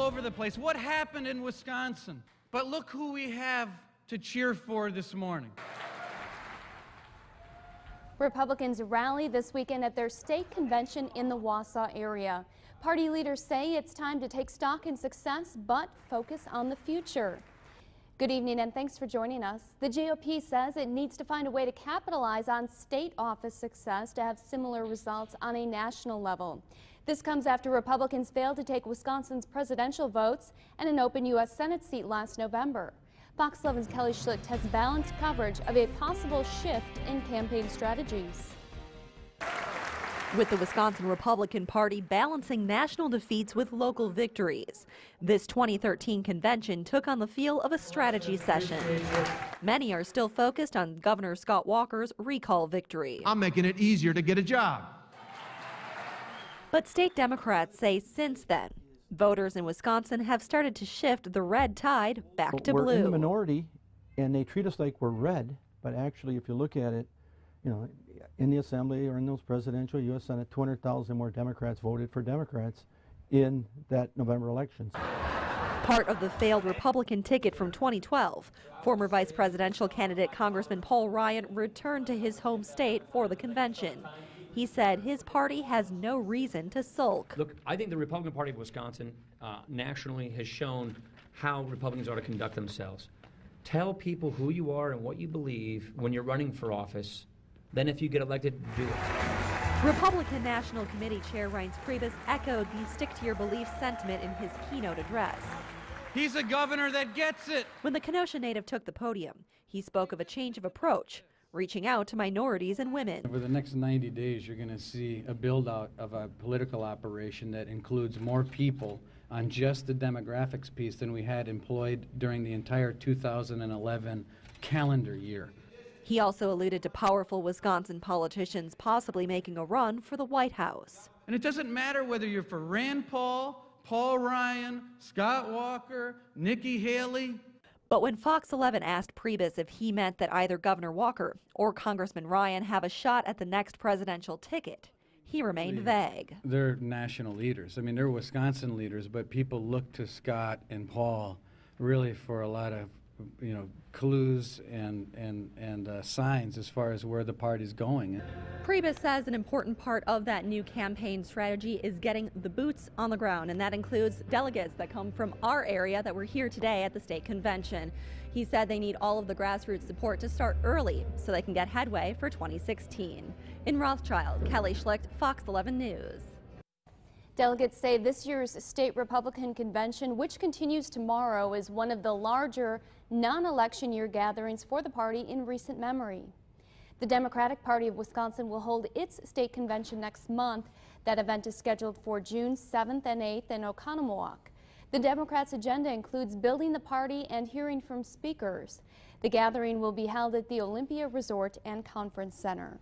over the place. What happened in Wisconsin? But look who we have to cheer for this morning. Republicans rally this weekend at their state convention in the Wausau area. Party leaders say it's time to take stock in success, but focus on the future. Good evening and thanks for joining us. The GOP says it needs to find a way to capitalize on state office success to have similar results on a national level. This comes after Republicans failed to take Wisconsin's presidential votes and an open U.S. Senate seat last November. Fox 11's Kelly Schlicht has balanced coverage of a possible shift in campaign strategies. With the Wisconsin Republican Party balancing national defeats with local victories, this 2013 convention took on the feel of a strategy session. Many are still focused on Governor Scott Walker's recall victory. I'm making it easier to get a job. But state Democrats say since then, voters in Wisconsin have started to shift the red tide back to blue. We're in the minority, and they treat us like we're red, but actually, if you look at it, you know, in the Assembly or in those presidential U.S. Senate, 200,000 more Democrats voted for Democrats in that November elections. Part of the failed Republican ticket from 2012, former vice presidential candidate Congressman Paul Ryan returned to his home state for the convention. He said his party has no reason to sulk. Look, I think the Republican Party of Wisconsin nationally has shown how Republicans ought to conduct themselves. Tell people who you are and what you believe when you're running for office. Then if you get elected, do it. Republican National Committee Chair Reince Priebus echoed the stick-to-your-beliefs sentiment in his keynote address. He's a governor that gets it. When the Kenosha native took the podium, he spoke of a change of approach, reaching out to minorities and women. Over the next 90 days, you're going to see a build-out of a political operation that includes more people on just the demographics piece than we had employed during the entire 2011 calendar year. He also alluded to powerful Wisconsin politicians possibly making a run for the White House. And it doesn't matter whether you're for Rand Paul, Paul Ryan, Scott Walker, Nikki Haley. But when Fox 11 asked Priebus if he meant that either Governor Walker or Congressman Ryan have a shot at the next presidential ticket, he remained vague. They're national leaders. I mean, they're Wisconsin leaders, but people look to Scott and Paul really for a lot of, you know, clues and signs as far as where the party's going. Priebus says an important part of that new campaign strategy is getting the boots on the ground, and that includes delegates that come from our area that were here today at the state convention. He said they need all of the grassroots support to start early so they can get headway for 2016. In Rothschild, Kelly Schlicht, Fox 11 News. Delegates say this year's state Republican convention, which continues tomorrow, is one of the larger non-election year gatherings for the party in recent memory. The Democratic Party of Wisconsin will hold its state convention next month. That event is scheduled for June 7th and 8th in Oconomowoc. The Democrats' agenda includes building the party and hearing from speakers. The gathering will be held at the Olympia Resort and Conference Center.